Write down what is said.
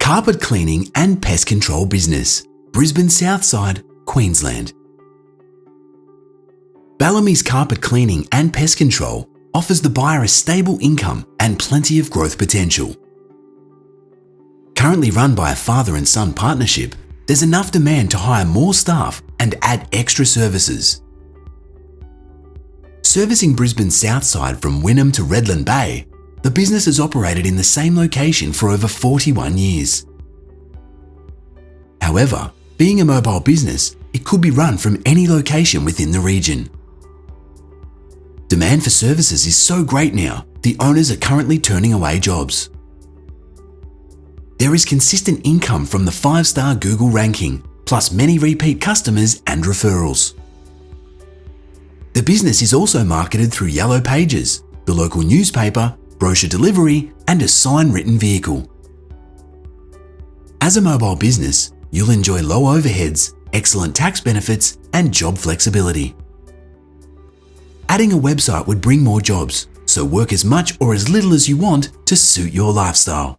carpet cleaning and pest control business, Brisbane, Southside, Queensland. Bellamy's Carpet Cleaning and Pest Control offers the buyer a stable income and plenty of growth potential. Currently run by a father and son partnership, there's enough demand to hire more staff and add extra services. Servicing Brisbane's Southside from Wynnum to Redland Bay, the business has operated in the same location for over 41 years. However, being a mobile business, it could be run from any location within the region. Demand for services is so great now, the owners are currently turning away jobs. There is consistent income from the 5-star Google ranking, plus many repeat customers and referrals. The business is also marketed through Yellow Pages, the local newspaper, brochure delivery, and a sign-written vehicle. As a mobile business, you'll enjoy low overheads, excellent tax benefits, and job flexibility. Adding a website would bring more jobs, so work as much or as little as you want to suit your lifestyle.